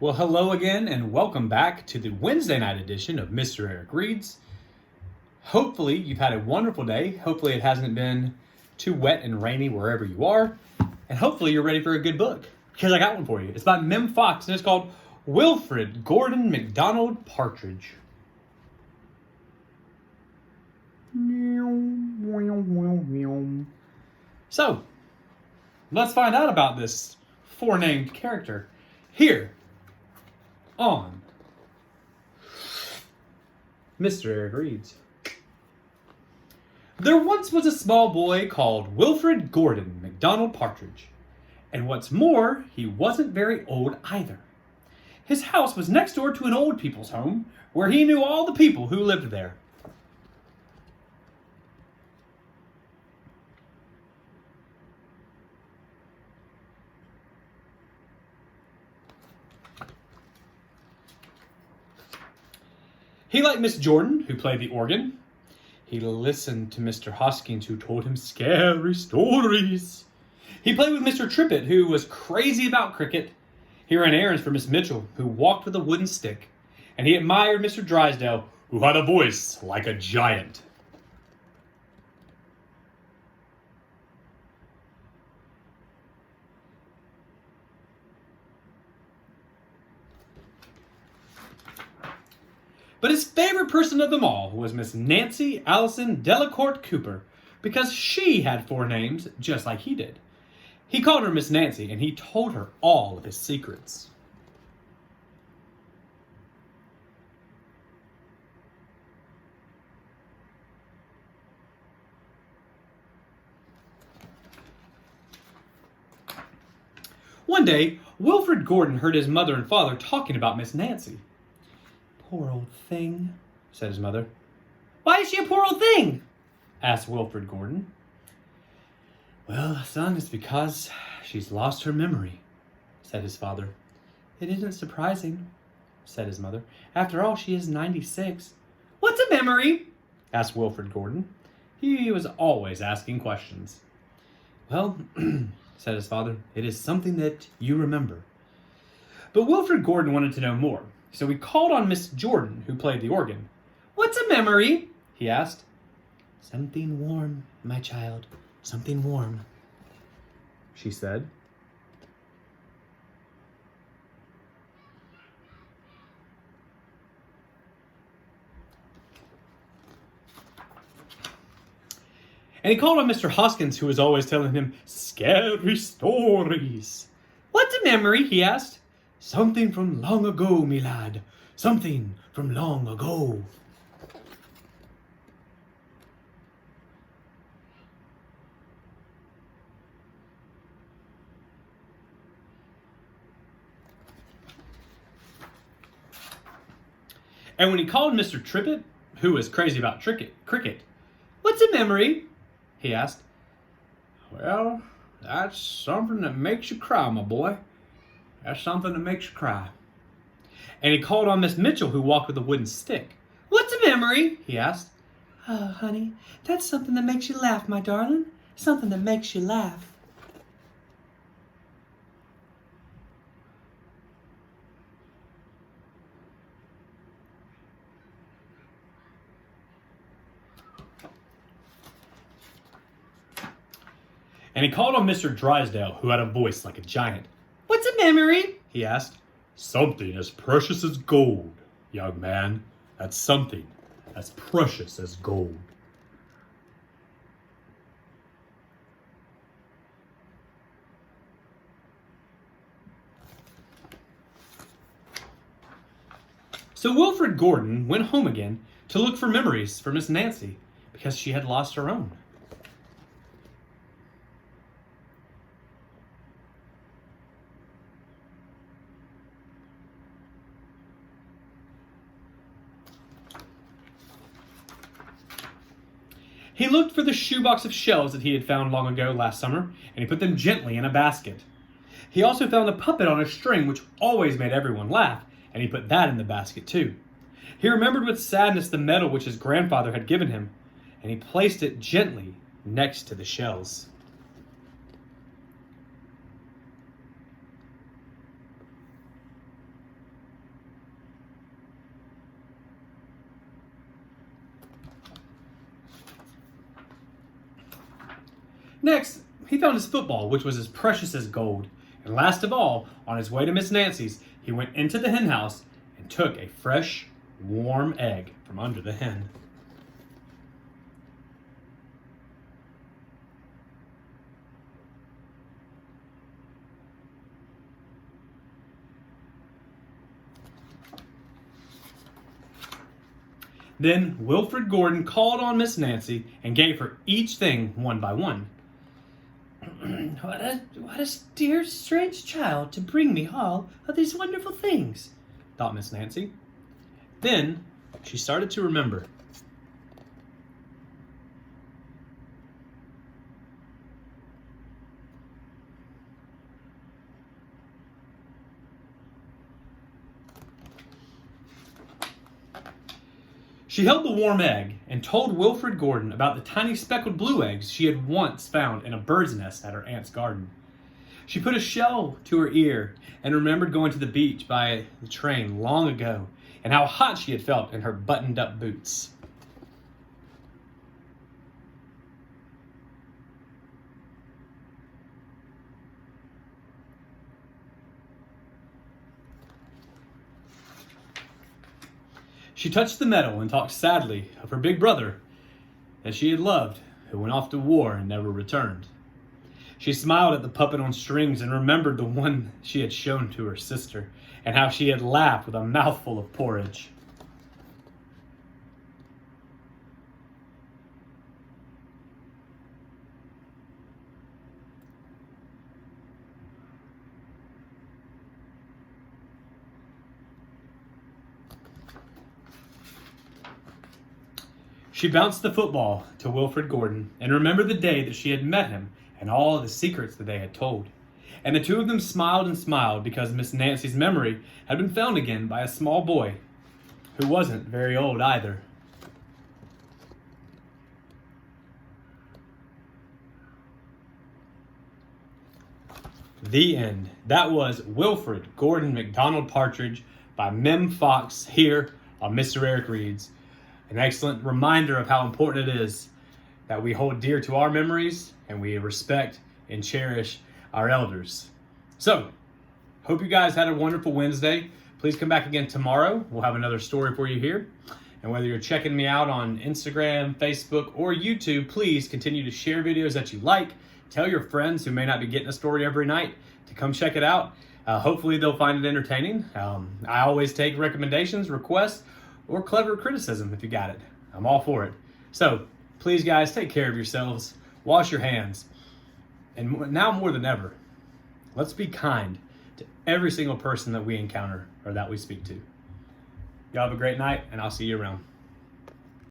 Well, hello again, and welcome back to the Wednesday night edition of Mr. Eric Reads. Hopefully, you've had a wonderful day. Hopefully, it hasn't been too wet and rainy wherever you are. And hopefully, you're ready for a good book, because I got one for you. It's by Mem Fox, and it's called Wilfrid, Gordon, McDonald, Partridge. So, let's find out about this four-named character here on Mr. Eric Reads. There once was a small boy called Wilfrid Gordon McDonald Partridge. And what's more, he wasn't very old either. His house was next door to an old people's home where he knew all the people who lived there. He liked Miss Jordan, who played the organ. He listened to Mr. Hoskins, who told him scary stories. He played with Mr. Trippett, who was crazy about cricket. He ran errands for Miss Mitchell, who walked with a wooden stick. And he admired Mr. Drysdale, who had a voice like a giant. But his favorite person of them all was Miss Nancy Allison Delacourt Cooper, because she had four names just like he did. He called her Miss Nancy, and he told her all of his secrets. One day, Wilfrid Gordon heard his mother and father talking about Miss Nancy. "Poor old thing," said his mother. "Why is she a poor old thing?" asked Wilfrid Gordon. "Well, son, it's because she's lost her memory," said his father. "It isn't surprising," said his mother. "After all, she is 96. "What's a memory?" asked Wilfrid Gordon. He was always asking questions. "Well," said his father, "it is something that you remember." But Wilfrid Gordon wanted to know more. So he called on Miss Jordan, who played the organ. "What's a memory?" he asked. "Something warm, my child, something warm," she said. And he called on Mr. Hoskins, who was always telling him scary stories. "What's a memory?" he asked. "Something from long ago, me lad. Something from long ago." And when he called Mr. Trippett, who was crazy about cricket, "What's a memory?" he asked. "Well, that's something that makes you cry, my boy. That's something that makes you cry." And he called on Miss Mitchell, who walked with a wooden stick. "What's a memory?" he asked. "Oh, honey, that's something that makes you laugh, my darling. Something that makes you laugh." And he called on Mr. Drysdale, who had a voice like a giant. "What's a memory?" he asked. "Something as precious as gold, young man. That's something as precious as gold." So Wilfrid Gordon went home again to look for memories for Miss Nancy, because she had lost her own. He looked for the shoebox of shells that he had found long ago last summer, and he put them gently in a basket. He also found a puppet on a string, which always made everyone laugh, and he put that in the basket too. He remembered with sadness the medal which his grandfather had given him, and he placed it gently next to the shells. Next, he found his football, which was as precious as gold. And last of all, on his way to Miss Nancy's, he went into the hen house and took a fresh, warm egg from under the hen. Then Wilfrid Gordon called on Miss Nancy and gave her each thing one by one. What a dear, strange child to bring me all of these wonderful things, thought Miss Nancy. Then she started to remember. She held the warm egg and told Wilfrid Gordon about the tiny speckled blue eggs she had once found in a bird's nest at her aunt's garden. She put a shell to her ear and remembered going to the beach by the train long ago and how hot she had felt in her buttoned-up boots. She touched the metal and talked sadly of her big brother that she had loved, who went off to war and never returned. She smiled at the puppet on strings and remembered the one she had shown to her sister, and how she had laughed with a mouthful of porridge. She bounced the football to Wilfrid Gordon and remembered the day that she had met him and all the secrets that they had told. And the two of them smiled and smiled because Miss Nancy's memory had been found again by a small boy who wasn't very old either. The end. That was Wilfrid Gordon McDonald Partridge by Mem Fox here on Mr. Eric Reads. An excellent reminder of how important it is that we hold dear to our memories and we respect and cherish our elders. So, hope you guys had a wonderful Wednesday. Please come back again tomorrow. We'll have another story for you here. And whether you're checking me out on Instagram, Facebook, or YouTube, please continue to share videos that you like. Tell your friends who may not be getting a story every night to come check it out. Hopefully they'll find it entertaining. I always take recommendations, requests, or clever criticism if you got it. I'm all for it. So please guys, take care of yourselves, wash your hands, and now more than ever, let's be kind to every single person that we encounter or that we speak to. Y'all have a great night, and I'll see you around.